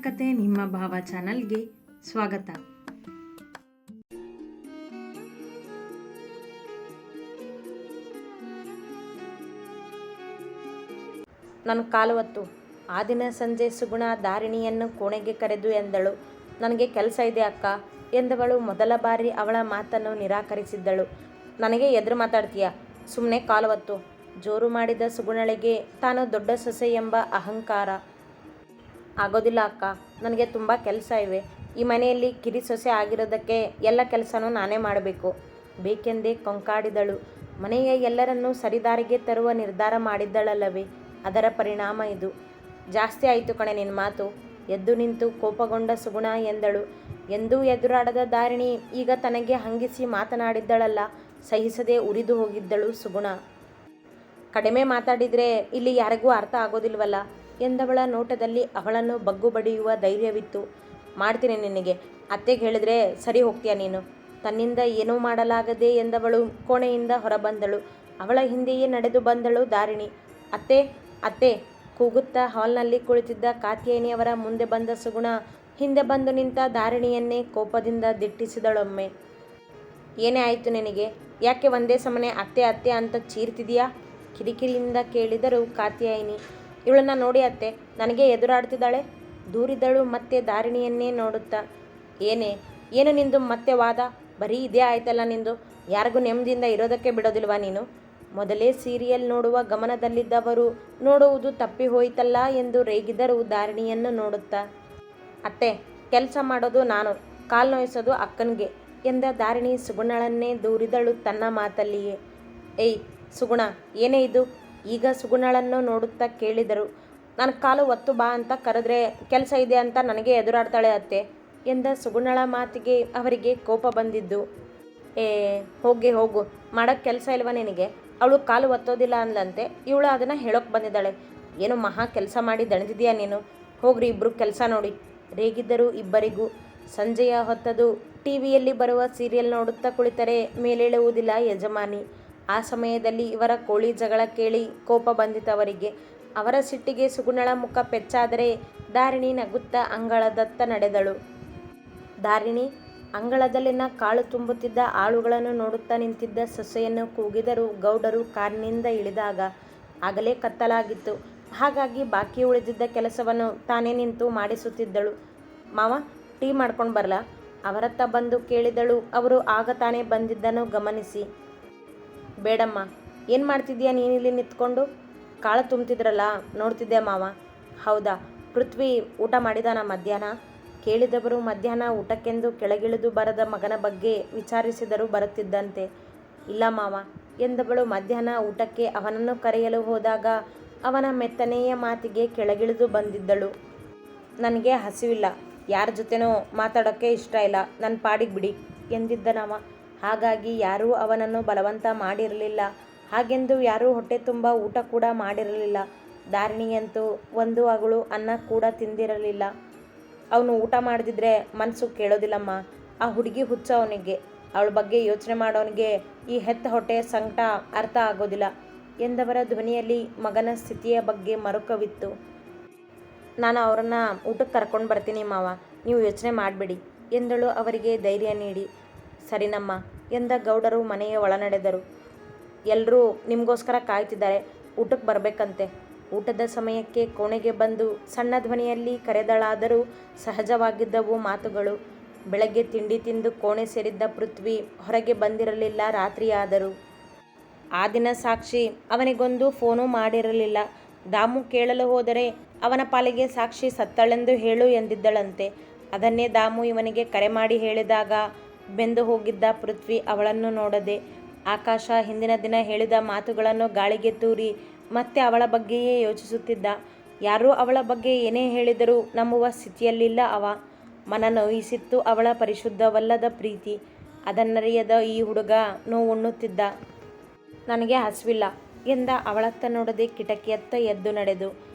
ಕತೆ ನಿಮ್ಮ ಭಾವ ಚಾನಲ್ಗೆ ಸ್ವಾಗತ. ನನ್ನ ಕಾಲು ಹೊತ್ತು. ಆ ದಿನ ಸಂಜೆ ಸುಗುಣ ಧಾರಿಣಿಯನ್ನು ಕೋಣೆಗೆ ಕರೆದು ಎಂದಳು, ನನಗೆ ಕೆಲಸ ಇದೆ ಅಕ್ಕ ಎಂದವಳು ಮೊದಲ ಬಾರಿ ಅವಳ ಮಾತನ್ನು ನಿರಾಕರಿಸಿದ್ದಳು. ನನಗೆ ಎದುರು ಮಾತಾಡ್ತೀಯ, ಸುಮ್ಮನೆ ಕಾಲು ಹೊತ್ತು. ಜೋರು ಮಾಡಿದ ಸುಗುಣಳಿಗೆ ತಾನು ದೊಡ್ಡ ಸೊಸೆ ಎಂಬ ಅಹಂಕಾರ. ಆಗೋದಿಲ್ಲ ಅಕ್ಕ, ನನಗೆ ತುಂಬ ಕೆಲಸ ಇವೆ. ಈ ಮನೆಯಲ್ಲಿ ಕಿರಿ ಸೊಸೆ ಆಗಿರೋದಕ್ಕೆ ಎಲ್ಲ ಕೆಲಸನೂ ನಾನೇ ಮಾಡಬೇಕು ಬೇಕೆಂದೇ ಕೊಂಕಾಡಿದಳು. ಮನೆಯ ಎಲ್ಲರನ್ನೂ ಸರಿದಾರಿಗೆ ತರುವ ನಿರ್ಧಾರ ಮಾಡಿದ್ದಳಲ್ಲವೇ, ಅದರ ಪರಿಣಾಮ ಇದು. ಜಾಸ್ತಿ ಆಯಿತು ಕಣೆ ನಿನ್ನ ಮಾತು, ಎದ್ದು ನಿಂತು ಕೋಪಗೊಂಡ ಸುಗುಣ ಎಂದಳು. ಎಂದೂ ಎದುರಾಡದ ಧಾರಿಣಿ ಈಗ ತನಗೆ ಹಂಗಿಸಿ ಮಾತನಾಡಿದ್ದಳಲ್ಲ, ಸಹಿಸದೆ ಉರಿದು ಹೋಗಿದ್ದಳು ಸುಗುಣ. ಕಡಿಮೆ ಮಾತಾಡಿದರೆ ಇಲ್ಲಿ ಯಾರಿಗೂ ಅರ್ಥ ಆಗೋದಿಲ್ವಲ್ಲ ಎಂದವಳ ನೋಟದಲ್ಲಿ ಅವಳನ್ನು ಬಗ್ಗು ಬಡಿಯುವ ಧೈರ್ಯವಿತ್ತು. ಮಾಡ್ತೀನಿ ನಿನಗೆ, ಅತ್ತೆಗೆ ಹೇಳಿದ್ರೆ ಸರಿ ಹೋಗ್ತೀಯ ನೀನು. ತನ್ನಿಂದ ಏನೂ ಮಾಡಲಾಗದೆ ಎಂದವಳು ಕೋಣೆಯಿಂದ ಹೊರಬಂದಳು. ಅವಳ ಹಿಂದೆಯೇ ನಡೆದು ಬಂದಳು ಧಾರಿಣಿ. ಅತ್ತೆ ಅತ್ತೆ ಕೂಗುತ್ತಾ ಹಾಲ್ನಲ್ಲಿ ಕುಳಿತಿದ್ದ ಕಾತ್ಯಾಯಿನಿಯವರ ಮುಂದೆ ಬಂದ ಸುಗುಣ ಹಿಂದೆ ಬಂದು ನಿಂತ ಧಾರಿಣಿಯನ್ನೇ ಕೋಪದಿಂದ ದಿಟ್ಟಿಸಿದಳೊಮ್ಮೆ. ಏನೇ ಆಯಿತು ನಿನಗೆ? ಯಾಕೆ ಒಂದೇ ಸಮನೆ ಅತ್ತೆ ಅತ್ತೆ ಅಂತ ಚೀರ್ತಿದೀಯಾ? ಕಿರಿಕಿರಿಯಿಂದ ಕೇಳಿದರು ಕಾತ್ಯಾಯಿನಿ. ಇವಳನ್ನ ನೋಡಿ ಅತ್ತೆ, ನನಗೆ ಎದುರಾಡ್ತಿದ್ದಾಳೆ ದೂರಿದಳು ಮತ್ತೆ ಧಾರಿಣಿಯನ್ನೇ ನೋಡುತ್ತಾ. ಏನು ನಿಂದು ಮತ್ತೆ ವಾದ? ಬರೀ ಇದೇ ಆಯ್ತಲ್ಲ ನಿಂದು. ಯಾರಿಗೂ ನೆಮ್ಮದಿಯಿಂದ ಇರೋದಕ್ಕೆ ಬಿಡೋದಿಲ್ವಾ ನೀನು? ಮೊದಲೇ ಸೀರಿಯಲ್ ನೋಡುವ ಗಮನದಲ್ಲಿದ್ದವರು ನೋಡುವುದು ತಪ್ಪಿ ಹೋಯ್ತಲ್ಲ ಎಂದು ರೇಗಿದರು ಧಾರಿಣಿಯನ್ನು ನೋಡುತ್ತಾ. ಅತ್ತೆ, ಕೆಲಸ ಮಾಡೋದು ನಾನು, ಕಾಲು ನೋಯಿಸೋದು ಅಕ್ಕನಿಗೆ ಎಂದ ಧಾರಿಣಿ ಸುಗುಣಳನ್ನೇ ದೂರಿದಳು ತನ್ನ ಮಾತಲ್ಲಿಯೇ. ಏಯ್ ಸುಗುಣ, ಏನೇ ಇದು? ಈಗ ಸುಗುಣಳನ್ನು ನೋಡುತ್ತಾ ಕೇಳಿದರು. ನನ್ನ ಕಾಲು ಒತ್ತು ಬಾ ಅಂತ ಕರೆದ್ರೆ ಕೆಲಸ ಇದೆ ಅಂತ ನನಗೆ ಎದುರಾಡ್ತಾಳೆ ಅತ್ತೆ ಎಂದ ಸುಗುಣಳ ಮಾತಿಗೆ ಅವರಿಗೆ ಕೋಪ ಬಂದಿದ್ದು. ಹೋಗು, ಮಾಡೋಕ್ಕೆ ಕೆಲಸ ಇಲ್ವ ನಿನಗೆ? ಅವಳು ಕಾಲು ಒತ್ತೋದಿಲ್ಲ ಅಂದ್ಲಂತೆ, ಇವಳು ಅದನ್ನು ಹೇಳೋಕ್ಕೆ ಬಂದಿದ್ದಾಳೆ. ಏನು ಮಹಾ ಕೆಲಸ ಮಾಡಿ ದಣಿದಿದೆಯಾ ನೀನು? ಹೋಗ್ರಿ ಇಬ್ಬರು ಕೆಲಸ ನೋಡಿ ರೇಗಿದ್ದರು ಇಬ್ಬರಿಗೂ. ಸಂಜೆಯ ಹೊತ್ತದು ಟಿವಿಯಲ್ಲಿ ಬರುವ ಸೀರಿಯಲ್ ನೋಡುತ್ತಾ ಕುಳಿತರೆ ಮೇಲೇಳುವುದಿಲ್ಲ ಯಜಮಾನಿ. ಆ ಸಮಯದಲ್ಲಿ ಇವರ ಕೋಳಿ ಜಗಳ ಕೇಳಿ ಕೋಪ ಬಂದಿತವರಿಗೆ. ಅವರ ಸಿಟ್ಟಿಗೆ ಸುಗುಣಳ ಮುಖ ಪೆಚ್ಚಾದರೆ ಧಾರಿಣಿ ನಗುತ್ತಾ ಅಂಗಳದತ್ತ ನಡೆದಳು. ಧಾರಿಣಿ ಅಂಗಳದಲ್ಲಿನ ಕಾಳು ತುಂಬುತ್ತಿದ್ದ ಆಳುಗಳನ್ನು ನೋಡುತ್ತಾ ನಿಂತಿದ್ದ ಸೊಸೆಯನ್ನು ಕೂಗಿದರು ಗೌಡರು ಕಾರಿನಿಂದ ಇಳಿದಾಗ. ಆಗಲೇ ಕತ್ತಲಾಗಿತ್ತು, ಹಾಗಾಗಿ ಬಾಕಿ ಉಳಿದಿದ್ದ ಕೆಲಸವನ್ನು ತಾನೇ ನಿಂತು ಮಾಡಿಸುತ್ತಿದ್ದಳು. ಮಾವ, ಟೀ ಮಾಡ್ಕೊಂಡು ಬರಲಾ? ಅವರತ್ತ ಬಂದು ಕೇಳಿದಳು ಅವರು ಆಗ ತಾನೇ ಬಂದಿದ್ದನ್ನು ಗಮನಿಸಿ. ಬೇಡಮ್ಮ, ಏನು ಮಾಡ್ತಿದ್ದೀಯಾ ನೀನಿಲ್ಲಿ ನಿಂತ್ಕೊಂಡು? ಕಾಳು ತುಂಬ್ತಿದ್ರಲ್ಲ ನೋಡ್ತಿದ್ದೆ ಮಾವ. ಹೌದಾ, ಪೃಥ್ವಿ ಊಟ ಮಾಡಿದಾನ ಮಧ್ಯಾಹ್ನ? ಕೇಳಿದವರು ಮಧ್ಯಾಹ್ನ ಊಟಕ್ಕೆಂದು ಕೆಳಗಿಳಿದು ಬರದ ಮಗನ ಬಗ್ಗೆ ವಿಚಾರಿಸಿದರು ಬರುತ್ತಿದ್ದಂತೆ. ಇಲ್ಲ ಮಾವ ಎಂದವಳು ಮಧ್ಯಾಹ್ನ ಊಟಕ್ಕೆ ಅವನನ್ನು ಕರೆಯಲು ಹೋದಾಗ ಅವನ ಮೆತ್ತನೆಯ ಮಾತಿಗೆ ಕೆಳಗಿಳಿದು ಬಂದಿದ್ದಳು. ನನಗೆ ಹಸಿವಿಲ್ಲ, ಯಾರ ಜೊತೆನೂ ಮಾತಾಡೋಕ್ಕೆ ಇಷ್ಟ ಇಲ್ಲ, ನನ್ನ ಪಾಡಿಗೆ ಬಿಡಿ ಎಂದಿದ್ದನವ. ಹಾಗಾಗಿ ಯಾರೂ ಅವನನ್ನು ಬಲವಂತ ಮಾಡಿರಲಿಲ್ಲ. ಹಾಗೆಂದು ಯಾರೂ ಹೊಟ್ಟೆ ತುಂಬ ಊಟ ಕೂಡ ಮಾಡಿರಲಿಲ್ಲ. ಧಾರಿಣಿಯಂತೂ ಒಂದು ಅಗಳು ಅನ್ನ ಕೂಡ ತಿಂದಿರಲಿಲ್ಲ. ಅವನು ಊಟ ಮಾಡದಿದ್ರೆ ಮನಸ್ಸು ಕೇಳೋದಿಲ್ಲಮ್ಮ. ಆ ಹುಡುಗಿ ಹುಚ್ಚ ಅವನಿಗೆ. ಅವಳ ಬಗ್ಗೆ ಯೋಚನೆ ಮಾಡೋನಿಗೆ ಈ ಹೆತ್ತ ಹೊಟ್ಟೆಯ ಸಂಕಟ ಅರ್ಥ ಆಗೋದಿಲ್ಲ ಎಂದವರ ಧ್ವನಿಯಲ್ಲಿ ಮಗನ ಸ್ಥಿತಿಯ ಬಗ್ಗೆ ಮರುಕವಿತ್ತು. ನಾನು ಅವರನ್ನು ಊಟಕ್ಕೆ ಕರ್ಕೊಂಡು ಬರ್ತೀನಿ ಮಾವ, ನೀವು ಯೋಚನೆ ಮಾಡಬೇಡಿ ಎಂದಳು ಅವರಿಗೆ ಧೈರ್ಯ ನೀಡಿ. ಸರಿನಮ್ಮ ಎಂದ ಗೌಡರು ಮನೆಯ ಒಳನಡೆದರು. ಎಲ್ಲರೂ ನಿಮಗೋಸ್ಕರ ಕಾಯ್ತಿದ್ದಾರೆ, ಊಟಕ್ಕೆ ಬರಬೇಕಂತೆ. ಊಟದ ಸಮಯಕ್ಕೆ ಕೋಣೆಗೆ ಬಂದು ಸಣ್ಣ ಧ್ವನಿಯಲ್ಲಿ ಕರೆದಳಾದರೂ ಸಹಜವಾಗಿದ್ದವು ಮಾತುಗಳು. ಬೆಳಗ್ಗೆ ತಿಂಡಿ ತಿಂದು ಕೋಣೆ ಸೇರಿದ್ದ ಪೃಥ್ವಿ ಹೊರಗೆ ಬಂದಿರಲಿಲ್ಲ ರಾತ್ರಿಯಾದರೂ. ಆ ದಿನ ಸಾಕ್ಷಿ ಅವನಿಗೊಂದು ಫೋನು ಮಾಡಿರಲಿಲ್ಲ. ದಾಮು ಕೇಳಲು ಹೋದರೆ ಅವನ ಪಾಲಿಗೆ ಸಾಕ್ಷಿ ಸತ್ತಳೆಂದು ಹೇಳು ಎಂದಿದ್ದಳಂತೆ. ಅದನ್ನೇ ದಾಮು ಇವನಿಗೆ ಕರೆ ಮಾಡಿ ಹೇಳಿದಾಗ ಬೆಂದು ಹೋಗಿದ್ದ ಪೃಥ್ವಿ ಅವಳನ್ನು ನೋಡದೆ ಆಕಾಶ ಹಿಂದಿನ ದಿನ ಹೇಳಿದ ಮಾತುಗಳನ್ನು ಗಾಳಿಗೆ ತೂರಿ ಮತ್ತೆ ಅವಳ ಬಗ್ಗೆಯೇ ಯೋಚಿಸುತ್ತಿದ್ದ. ಯಾರೂ ಅವಳ ಬಗ್ಗೆ ಏನೇ ಹೇಳಿದರೂ ನಂಬುವ ಸ್ಥಿತಿಯಲ್ಲಿಲ್ಲ ಅವ. ಮನ ನೋಯಿಸಿತ್ತು ಅವಳ ಪರಿಶುದ್ಧವಲ್ಲದ ಪ್ರೀತಿ. ಅದನ್ನರಿಯದ ಈ ಹುಡುಗ ನೋವುಣ್ಣುತ್ತಿದ್ದ. ನನಗೆ ಹಸಿವಿಲ್ಲ ಎಂದ ಅವಳತ್ತ ನೋಡದೆ ಕಿಟಕಿಯತ್ತ ಎದ್ದು ನಡೆದು.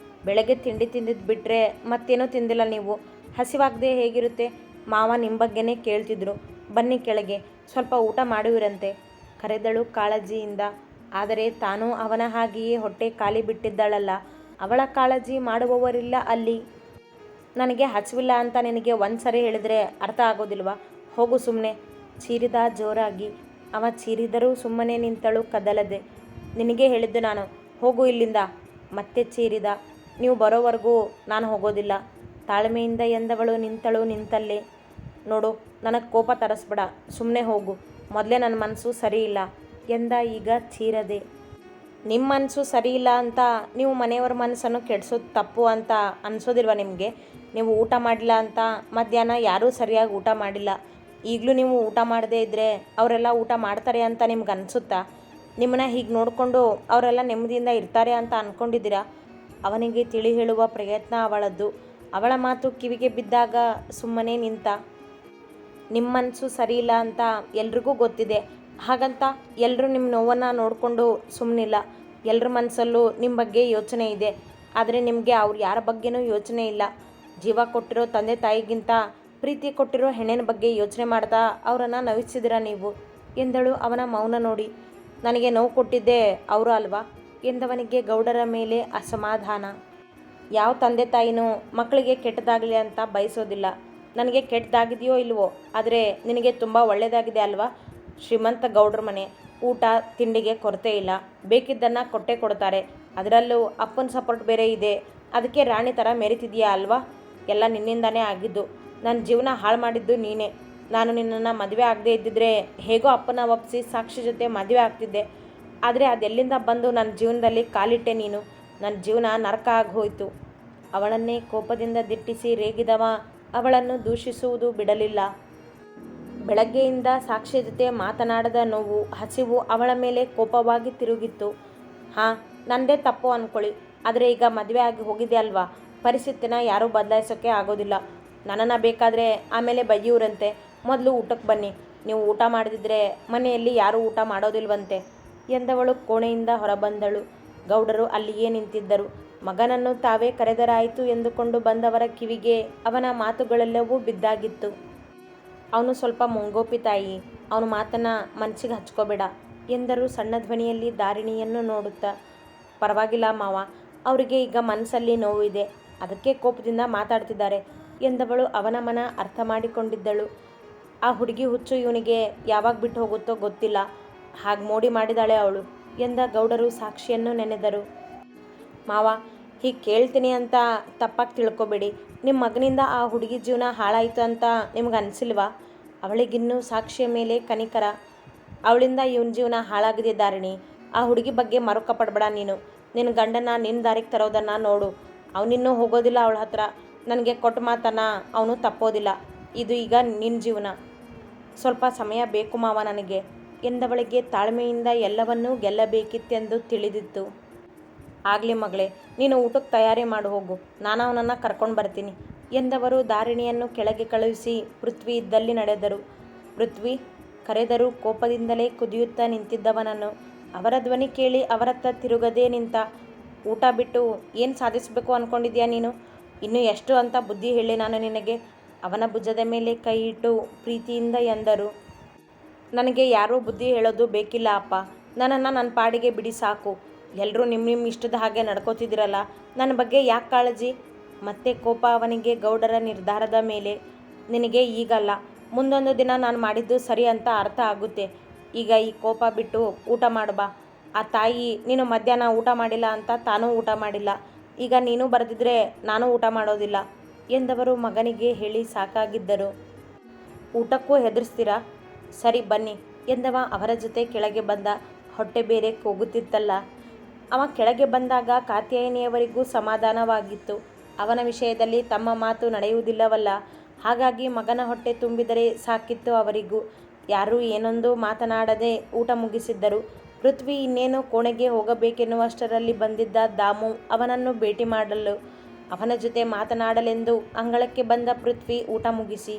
ಬೆಳಗ್ಗೆ ತಿಂಡಿ ತಿಂದಿದ್ದು ಬಿಟ್ಟರೆ ಮತ್ತೇನೂ ತಿಂದಿಲ್ಲ ನೀವು? ಹಸಿವಾಗದೆ ಹೇಗಿರುತ್ತೆ? ಮಾವ ನಿಮ್ಮ ಬಗ್ಗೆನೇ ಕೇಳ್ತಿದ್ರು, ಬನ್ನಿ ಕೆಳಗೆ, ಸ್ವಲ್ಪ ಊಟ ಮಾಡುವಿರಂತೆ ಕರೆದಳು ಕಾಳಜಿಯಿಂದ. ಆದರೆ ತಾನೂ ಅವನ ಹಾಗೆಯೇ ಹೊಟ್ಟೆ ಖಾಲಿ ಬಿಟ್ಟಿದ್ದಳಲ್ಲ, ಅವಳ ಕಾಳಜಿ ಮಾಡುವವರಿಲ್ಲ ಅಲ್ಲಿ. ನನಗೆ ಹಸಿವಿಲ್ಲ ಅಂತ ನಿನಗೆ ಒಂದು ಸರಿ ಹೇಳಿದರೆ ಅರ್ಥ ಆಗೋದಿಲ್ವಾ? ಹೋಗು ಸುಮ್ಮನೆ. ಚೀರಿದ ಜೋರಾಗಿ. ಅವ ಚೀರಿದರೂ ಸುಮ್ಮನೆ ನಿಂತಳು ಕದಲದೆ. ನಿನಗೆ ಹೇಳಿದ್ದು ನಾನು, ಹೋಗು ಇಲ್ಲಿಂದ. ಮತ್ತೆ ಚೀರಿದ. ನೀವು ಬರೋವರೆಗೂ ನಾನು ಹೋಗೋದಿಲ್ಲ ತಾಳ್ಮೆಯಿಂದ ಎಂದವಳು ನಿಂತಲ್ಲೇ. ನೋಡು, ನನಗೆ ಕೋಪ ತರಿಸ್ಬೇಡ, ಸುಮ್ಮನೆ ಹೋಗು. ಮೊದಲೇ ನನ್ನ ಮನಸ್ಸು ಸರಿ ಇಲ್ಲ ಎಂದ ಈಗ ಚೀರದೆ. ನಿಮ್ಮ ಮನಸ್ಸು ಸರಿ ಇಲ್ಲ ಅಂತ ನೀವು ಮನೆಯವ್ರ ಮನಸ್ಸನ್ನು ಕೆಡಿಸೋದು ತಪ್ಪು ಅಂತ ಅನಿಸೋದಿಲ್ವ ನಿಮಗೆ? ನೀವು ಊಟ ಮಾಡಿಲ್ಲ ಅಂತ ಮಧ್ಯಾಹ್ನ ಯಾರೂ ಸರಿಯಾಗಿ ಊಟ ಮಾಡಿಲ್ಲ. ಈಗಲೂ ನೀವು ಊಟ ಮಾಡದೇ ಇದ್ದರೆ ಅವರೆಲ್ಲ ಊಟ ಮಾಡ್ತಾರೆ ಅಂತ ನಿಮ್ಗೆ ಅನಿಸುತ್ತಾ? ನಿಮ್ಮನ್ನ ಹೀಗೆ ನೋಡಿಕೊಂಡು ಅವರೆಲ್ಲ ನೆಮ್ಮದಿಯಿಂದ ಇರ್ತಾರೆ ಅಂತ ಅಂದ್ಕೊಂಡಿದ್ದೀರಾ? ಅವನಿಗೆ ತಿಳಿ ಹೇಳುವ ಪ್ರಯತ್ನ ಅವಳದ್ದು. ಅವಳ ಮಾತು ಕಿವಿಗೆ ಬಿದ್ದಾಗ ಸುಮ್ಮನೆ ನಿಂತ. ನಿಮ್ಮ ಮನಸ್ಸು ಸರಿ ಇಲ್ಲ ಅಂತ ಎಲ್ರಿಗೂ ಗೊತ್ತಿದೆ. ಹಾಗಂತ ಎಲ್ಲರೂ ನಿಮ್ಮ ನೋವನ್ನು ನೋಡಿಕೊಂಡು ಸುಮ್ಮನಿಲ್ಲ. ಎಲ್ಲರ ಮನಸ್ಸಲ್ಲೂ ನಿಮ್ಮ ಬಗ್ಗೆ ಯೋಚನೆ ಇದೆ. ಆದರೆ ನಿಮಗೆ ಅವ್ರು ಯಾರ ಬಗ್ಗೆನೂ ಯೋಚನೆ ಇಲ್ಲ. ಜೀವ ಕೊಟ್ಟಿರೋ ತಂದೆ ತಾಯಿಗಿಂತ ಪ್ರೀತಿ ಕೊಟ್ಟಿರೋ ಹೆಣ್ಣಿನ ಬಗ್ಗೆ ಯೋಚನೆ ಮಾಡ್ತಾ ಅವರನ್ನು ನವಿಸಿದಿರ ನೀವು ಎಂದಳು ಅವನ ಮೌನ ನೋಡಿ. ನನಗೆ ನೋವು ಕೊಟ್ಟಿದ್ದೆ ಅವರು ಅಲ್ವಾ ಎಂದವನಿಗೆ ಗೌಡರ ಮೇಲೆ ಅಸಮಾಧಾನ. ಯಾವ ತಂದೆ ತಾಯಿನೂ ಮಕ್ಕಳಿಗೆ ಕೆಟ್ಟದಾಗಲಿ ಅಂತ ಬಯಸೋದಿಲ್ಲ. ನನಗೆ ಕೆಟ್ಟದಾಗಿದೆಯೋ ಇಲ್ವೋ, ಆದರೆ ನಿನಗೆ ತುಂಬ ಒಳ್ಳೆಯದಾಗಿದೆ ಅಲ್ವಾ? ಶ್ರೀಮಂತ ಗೌಡ್ರ ಮನೆ, ಊಟ ತಿಂಡಿಗೆ ಕೊರತೆ ಇಲ್ಲ, ಬೇಕಿದ್ದನ್ನು ಕೊಟ್ಟೇ ಕೊಡ್ತಾರೆ. ಅದರಲ್ಲೂ ಅಪ್ಪನ ಸಪೋರ್ಟ್ ಬೇರೆ ಇದೆ. ಅದಕ್ಕೆ ರಾಣಿ ಥರ ಮೆರಿತಿದೆಯಾ ಅಲ್ವಾ? ಎಲ್ಲ ನಿನ್ನಿಂದನೇ ಆಗಿದ್ದು. ನನ್ನ ಜೀವನ ಹಾಳು ಮಾಡಿದ್ದು ನೀನೇ. ನಾನು ನಿನ್ನನ್ನು ಮದುವೆ ಆಗದೆ ಇದ್ದಿದ್ರೆ ಹೇಗೋ ಅಪ್ಪನ ಒಪ್ಪಿಸಿ ಸಾಕ್ಷಿ ಜೊತೆ ಮದುವೆ ಆಗ್ತಿದ್ದೆ. ಆದರೆ ಅದೆಲ್ಲಿಂದ ಬಂದು ನನ್ನ ಜೀವನದಲ್ಲಿ ಕಾಲಿಟ್ಟೆ ನೀನು. ನನ್ನ ಜೀವನ ನರಕ ಆಗಿ ಹೋಯಿತು. ಅವಳನ್ನೇ ಕೋಪದಿಂದ ದಿಟ್ಟಿಸಿ ರೇಗಿದವ ಅವಳನ್ನು ದೂಷಿಸುವುದು ಬಿಡಲಿಲ್ಲ. ಬೆಳಗ್ಗೆಯಿಂದ ಸಾಕ್ಷಿ ಜೊತೆ ಮಾತನಾಡದ ನೋವು, ಹಸಿವು ಅವಳ ಮೇಲೆ ಕೋಪವಾಗಿ ತಿರುಗಿತ್ತು. ಹಾಂ, ನನ್ನದೇ ತಪ್ಪು ಅಂದ್ಕೊಳ್ಳಿ, ಆದರೆ ಈಗ ಮದುವೆ ಆಗಿ ಹೋಗಿದೆ ಅಲ್ವಾ? ಪರಿಸ್ಥಿತಿನ ಯಾರೂ ಬದಲಾಯಿಸೋಕ್ಕೆ ಆಗೋದಿಲ್ಲ. ನನ್ನನ್ನು ಬೇಕಾದರೆ ಆಮೇಲೆ ಬೈಯೂರಂತೆ. ಮೊದಲು ಊಟಕ್ಕೆ ಬನ್ನಿ. ನೀವು ಊಟ ಮಾಡದಿದ್ದರೆ ಮನೆಯಲ್ಲಿ ಯಾರೂ ಊಟ ಮಾಡೋದಿಲ್ವಂತೆ ಎಂದವಳು ಕೋಣೆಯಿಂದ ಹೊರಬಂದಳು. ಗೌಡರು ಅಲ್ಲಿಯೇ ನಿಂತಿದ್ದರು. ಮಗನನ್ನು ತಾವೇ ಕರೆದರಾಯಿತು ಎಂದುಕೊಂಡು ಬಂದವರ ಕಿವಿಗೆ ಅವನ ಮಾತುಗಳೆಲ್ಲವೂ ಬಿದ್ದಾಗಿತ್ತು. ಅವನು ಸ್ವಲ್ಪ ಮುಂಗೋಪಿ ತಾಯಿ, ಅವನ ಮಾತನ್ನು ಮನಸ್ಸಿಗೆ ಹಚ್ಕೋಬೇಡ ಎಂದರು ಸಣ್ಣ ಧ್ವನಿಯಲ್ಲಿ ದಾರಿಣಿಯನ್ನು ನೋಡುತ್ತಾ. ಪರವಾಗಿಲ್ಲ ಮಾವ, ಅವರಿಗೆ ಈಗ ಮನಸ್ಸಲ್ಲಿ ನೋವಿದೆ, ಅದಕ್ಕೆ ಕೋಪದಿಂದ ಮಾತಾಡ್ತಿದ್ದಾರೆ ಎಂದವಳು ಅವನ ಮನ ಅರ್ಥ ಮಾಡಿಕೊಂಡಿದ್ದಳು. ಆ ಹುಡುಗಿ ಹುಚ್ಚು ಇವನಿಗೆ ಯಾವಾಗ ಬಿಟ್ಟು ಹೋಗುತ್ತೋ ಗೊತ್ತಿಲ್ಲ, ಹಾಗೆ ಮೋಡಿ ಮಾಡಿದಾಳೆ ಅವಳು ಎಂದ ಗೌಡರು ಸಾಕ್ಷಿಯನ್ನು ನೆನೆದರು. ಮಾವ, ಹೀಗೆ ಕೇಳ್ತೀನಿ ಅಂತ ತಪ್ಪಾಗಿ ತಿಳ್ಕೊಬೇಡಿ. ನಿಮ್ಮ ಮಗನಿಂದ ಆ ಹುಡುಗಿ ಜೀವನ ಹಾಳಾಯಿತು ಅಂತ ನಿಮ್ಗೆ ಅನಿಸಿಲ್ವಾ? ಅವಳಿಗಿನ್ನೂ ಸಾಕ್ಷಿಯ ಮೇಲೆ ಕನಿಕರ. ಅವಳಿಂದ ಇವನ ಜೀವನ ಹಾಳಾಗಿದೆ ದಾರಿಣಿ. ಆ ಹುಡುಗಿ ಬಗ್ಗೆ ಮರುಕ ಪಡಬೇಡ ನೀನು. ನಿನ್ನ ಗಂಡನ ನಿನ್ನ ದಾರಿಗೆ ತರೋದನ್ನು ನೋಡು. ಅವನಿನ್ನೂ ಹೋಗೋದಿಲ್ಲ ಅವಳ ಹತ್ರ. ನನಗೆ ಕೊಟ್ಟ ಮಾತನ್ನು ಅವನು ತಪ್ಪೋದಿಲ್ಲ. ಇದು ಈಗ ನಿನ್ನ ಜೀವನ. ಸ್ವಲ್ಪ ಸಮಯ ಬೇಕು ಮಾವ ನನಗೆ ಎಂದವಳಿಗೆ ತಾಳ್ಮೆಯಿಂದ ಎಲ್ಲವನ್ನೂ ಗೆಲ್ಲಬೇಕಿತ್ತೆಂದು ತಿಳಿದಿತ್ತು. ಆಗಲಿ ಮಗಳೇ, ನೀನು ಊಟಕ್ಕೆ ತಯಾರಿ ಮಾಡು ಹೋಗು, ನಾನು ಅವನನ್ನು ಕರ್ಕೊಂಡು ಬರ್ತೀನಿ ಎಂದವರು ದಾರಿಣಿಯನ್ನು ಕೆಳಗೆ ಕಳುಹಿಸಿ ಪೃಥ್ವಿ ಇದ್ದಲ್ಲಿ ನಡೆದರು. ಪೃಥ್ವಿ ಕರೆದರೂ ಕೋಪದಿಂದಲೇ ಕುದಿಯುತ್ತಾ ನಿಂತಿದ್ದವನನ್ನು ಅವರ ಧ್ವನಿ ಕೇಳಿ ಅವರತ್ತ ತಿರುಗದೇ ನಿಂತ. ಊಟ ಬಿಟ್ಟು ಏನು ಸಾಧಿಸಬೇಕು ಅಂದ್ಕೊಂಡಿದ್ಯಾ ನೀನು? ಇನ್ನೂ ಎಷ್ಟು ಅಂತ ಬುದ್ಧಿ ಹೇಳಿ ನಾನು ನಿನಗೆ? ಅವನ ಭುಜದ ಮೇಲೆ ಕೈ ಇಟ್ಟು ಪ್ರೀತಿಯಿಂದ ಎಂದರು. ನನಗೆ ಯಾರೂ ಬುದ್ಧಿ ಹೇಳೋದು ಬೇಕಿಲ್ಲ ಅಪ್ಪ. ನನ್ನನ್ನು ನನ್ನ ಪಾಡಿಗೆ ಬಿಡಿ ಸಾಕು. ಎಲ್ಲರೂ ನಿಮ್ಮ ಇಷ್ಟದ ಹಾಗೆ ನಡ್ಕೋತಿದ್ದೀರಲ್ಲ, ನನ್ನ ಬಗ್ಗೆ ಯಾಕೆ ಕಾಳಜಿ? ಮತ್ತೆ ಕೋಪ ಅವನಿಗೆ ಗೌಡರ ನಿರ್ಧಾರದ ಮೇಲೆ. ನಿನಗೆ ಈಗಲ್ಲ, ಮುಂದೊಂದು ದಿನ ನಾನು ಮಾಡಿದ್ದು ಸರಿ ಅಂತ ಅರ್ಥ ಆಗುತ್ತೆ. ಈಗ ಈ ಕೋಪ ಬಿಟ್ಟು ಊಟ ಮಾಡಬಾ. ಆ ತಾಯಿ ನೀನು ಮಧ್ಯಾಹ್ನ ಊಟ ಮಾಡಿಲ್ಲ ಅಂತ ತಾನೂ ಊಟ ಮಾಡಿಲ್ಲ. ಈಗ ನೀನು ಬರೆದಿದ್ರೆ ನಾನು ಊಟ ಮಾಡೋದಿಲ್ಲ ಎಂದವರು ಮಗನಿಗೆ ಹೇಳಿ ಸಾಕಾಗಿದ್ದರು. ಊಟಕ್ಕೂ ಹೆದರ್ಸ್ತೀರಾ? ಸರಿ ಬನ್ನಿ ಎಂದವ ಅವರ ಜೊತೆ ಕೆಳಗೆ ಬಂದ. ಹೊಟ್ಟೆ ಬೇರೆ ಕೂಗುತ್ತಿತ್ತಲ್ಲ. ಅವ ಕೆಳಗೆ ಬಂದಾಗ ಕಾತ್ಯಾಯನಿಯವರಿಗೂ ಸಮಾಧಾನವಾಗಿತ್ತು. ಅವನ ವಿಷಯದಲ್ಲಿ ತಮ್ಮ ಮಾತು ನಡೆಯುವುದಿಲ್ಲವಲ್ಲ, ಹಾಗಾಗಿ ಮಗನ ಹೊಟ್ಟೆ ತುಂಬಿದರೆ ಸಾಕಿತ್ತು ಅವರಿಗೂ. ಯಾರೂ ಏನೊಂದು ಮಾತನಾಡದೆ ಊಟ ಮುಗಿಸಿದ್ದರು. ಪೃಥ್ವಿ ಇನ್ನೇನು ಕೋಣೆಗೆ ಹೋಗಬೇಕೆನ್ನುವಷ್ಟರಲ್ಲಿ ಬಂದಿದ್ದ ದಾಮು ಅವನನ್ನು ಭೇಟಿ ಮಾಡಲು ಅವನ ಜೊತೆ ಮಾತನಾಡಲೆಂದು ಅಂಗಳಕ್ಕೆ ಬಂದ ಪೃಥ್ವಿ ಊಟ ಮುಗಿಸಿ.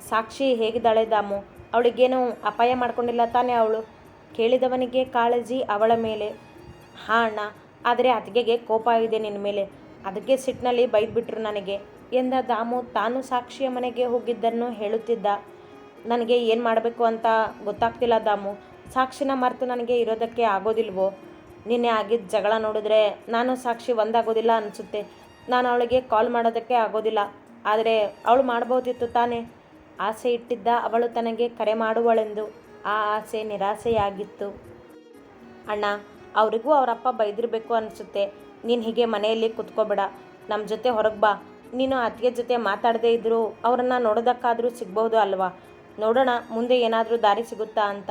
ಸಾಕ್ಷಿ ಹೇಗಿದ್ದಾಳೆ ದಾಮು? ಅವಳಿಗೇನು ಅಪಾಯ ಮಾಡ್ಕೊಂಡಿಲ್ಲ ತಾನೇ ಅವಳು? ಕೇಳಿದವನಿಗೆ ಕಾಳಜಿ ಅವಳ ಮೇಲೆ. ಹಾಂ ಅಣ್ಣ, ಆದರೆ ಅತ್ತಿಗೆಗೆ ಕೋಪ ಇದೆ ನಿನ್ನ ಮೇಲೆ, ಅದಕ್ಕೆ ಸಿಟ್ಟಿನಲ್ಲಿ ಬೈದ್ಬಿಟ್ರು ನನಗೆ ಎಂದ ದಾಮು ತಾನು ಸಾಕ್ಷಿಯ ಮನೆಗೆ ಹೋಗಿದ್ದನ್ನು ಹೇಳುತ್ತಿದ್ದ. ನನಗೆ ಏನು ಮಾಡಬೇಕು ಅಂತ ಗೊತ್ತಾಗ್ತಿಲ್ಲ ದಾಮು. ಸಾಕ್ಷಿನ ಮರೆತು ನನಗೆ ಇರೋದಕ್ಕೆ ಆಗೋದಿಲ್ವೋ? ನಿನ್ನೆ ಆಗಿದ್ದ ಜಗಳ ನೋಡಿದ್ರೆ ನಾನು ಸಾಕ್ಷಿ ಒಂದಾಗೋದಿಲ್ಲ ಅನಿಸುತ್ತೆ. ನಾನು ಅವಳಿಗೆ ಕಾಲ್ ಮಾಡೋದಕ್ಕೆ ಆಗೋದಿಲ್ಲ. ಆದರೆ ಅವಳು ಮಾಡ್ಬೋದಿತ್ತು ತಾನೇ. ಆಸೆ ಇಟ್ಟಿದ್ದ ಅವಳು ತನಗೆ ಕರೆ ಮಾಡುವಳೆಂದು. ಆ ಆಸೆ ನಿರಾಸೆಯಾಗಿತ್ತು. ಅಣ್ಣ, ಅವರಿಗೂ ಅವರಪ್ಪ ಬೈದಿರಬೇಕು ಅನಿಸುತ್ತೆ. ನೀನು ಹೀಗೆ ಮನೆಯಲ್ಲಿ ಕುತ್ಕೋಬೇಡ, ನಮ್ಮ ಜೊತೆ ಹೊರಗೆ ಬಾ. ನೀನು ಅತ್ತಿಗೆ ಜೊತೆ ಮಾತಾಡದೇ ಇದ್ದರೂ ಅವರನ್ನು ನೋಡೋದಕ್ಕಾದರೂ ಸಿಗ್ಬಹುದು ಅಲ್ವಾ? ನೋಡೋಣ ಮುಂದೆ ಏನಾದರೂ ದಾರಿ ಸಿಗುತ್ತಾ ಅಂತ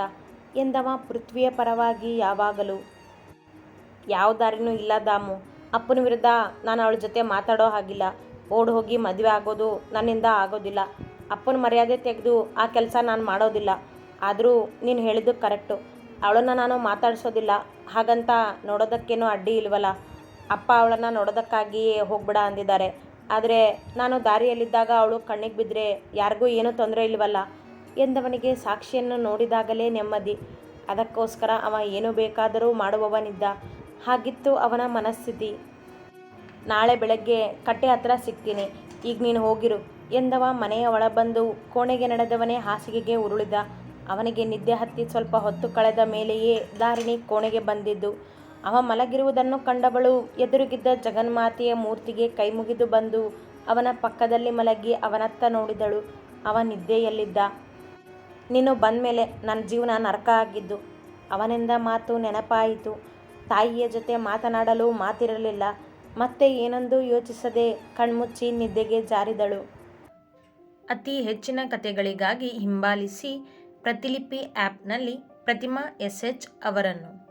ಎಂದವ ಪೃಥ್ವಿಯ ಪರವಾಗಿ. ಯಾವಾಗಲೂ ಯಾವ ದಾರಿನೂ ಇಲ್ಲ ದಾಮು. ಅಪ್ಪನ ವಿರುದ್ಧ ನಾನು ಅವಳ ಜೊತೆ ಮಾತಾಡೋ ಹಾಗಿಲ್ಲ. ಓಡ್ ಹೋಗಿ ಮದುವೆ ಆಗೋದು ನನ್ನಿಂದ ಆಗೋದಿಲ್ಲ. ಅಪ್ಪನ ಮರ್ಯಾದೆ ತೆಗೆದು ಆ ಕೆಲಸ ನಾನು ಮಾಡೋದಿಲ್ಲ. ಆದರೂ ನೀನು ಹೇಳಿದ್ದು ಕರೆಕ್ಟು. ಅವಳನ್ನು ನಾನು ಮಾತಾಡಿಸೋದಿಲ್ಲ. ಹಾಗಂತ ನೋಡೋದಕ್ಕೇನೂ ಅಡ್ಡಿ ಇಲ್ವಲ್ಲ. ಅಪ್ಪ ಅವಳನ್ನು ನೋಡೋದಕ್ಕಾಗಿಯೇ ಹೋಗ್ಬೇಡ ಅಂದಿದ್ದಾರೆ. ಆದರೆ ನಾನು ದಾರಿಯಲ್ಲಿದ್ದಾಗ ಅವಳು ಕಣ್ಣಿಗೆ ಬಿದ್ದರೆ ಯಾರಿಗೂ ಏನೂ ತೊಂದರೆ ಇಲ್ವಲ್ಲ ಎಂದವನಿಗೆ ಸಾಕ್ಷಿಯನ್ನು ನೋಡಿದಾಗಲೇ ನೆಮ್ಮದಿ. ಅದಕ್ಕೋಸ್ಕರ ಅವ ಏನು ಬೇಕಾದರೂ ಮಾಡುವವನಿದ್ದ. ಹಾಗಿತ್ತು ಅವನ ಮನಸ್ಥಿತಿ. ನಾಳೆ ಬೆಳಗ್ಗೆ ಕಟ್ಟೆ ಹತ್ರ ಸಿಗ್ತೀನಿ, ಈಗ ನೀನು ಹೋಗಿರು ಎಂದವ ಮನೆಯ ಒಳ ಬಂದು ಕೋಣೆಗೆ ನಡೆದವನೇ ಹಾಸಿಗೆಗೆ ಉರುಳಿದ. ಅವನಿಗೆ ನಿದ್ದೆ ಹತ್ತಿ ಸ್ವಲ್ಪ ಹೊತ್ತು ಕಳೆದ ಮೇಲೆಯೇ ದಾರಿಣಿ ಕೋಣೆಗೆ ಬಂದಿದ್ದು. ಅವ ಮಲಗಿರುವುದನ್ನು ಕಂಡವಳು ಎದುರಿಗಿದ್ದ ಜಗನ್ಮಾತೆಯ ಮೂರ್ತಿಗೆ ಕೈಮುಗಿದು ಬಂದು ಅವನ ಪಕ್ಕದಲ್ಲಿ ಮಲಗಿ ಅವನತ್ತ ನೋಡಿದಳು. ಅವ ನಿದ್ದೆಯಲ್ಲಿದ್ದ. ನೀನು ಬಂದ ಮೇಲೆ ನನ್ನ ಜೀವನ ನರಕ ಆಗಿದ್ದು. ಅವನೆಂದ ಮಾತು ನೆನಪಾಯಿತು. ತಾಯಿಯ ಜೊತೆ ಮಾತನಾಡಲು ಮಾತಿರಲಿಲ್ಲ. ಮತ್ತೆ ಏನೊಂದು ಯೋಚಿಸದೆ ಕಣ್ಮುಚ್ಚಿ ನಿದ್ದೆಗೆ ಜಾರಿದಳು. ಅತಿ ಹೆಚ್ಚಿನ ಕಥೆಗಳಿಗಾಗಿ ಹಿಂಬಾಲಿಸಿ ಪ್ರತಿಲಿಪಿ ಆ್ಯಪ್ನಲ್ಲಿ ಪ್ರತಿಮಾ SH ಅವರನ್ನು.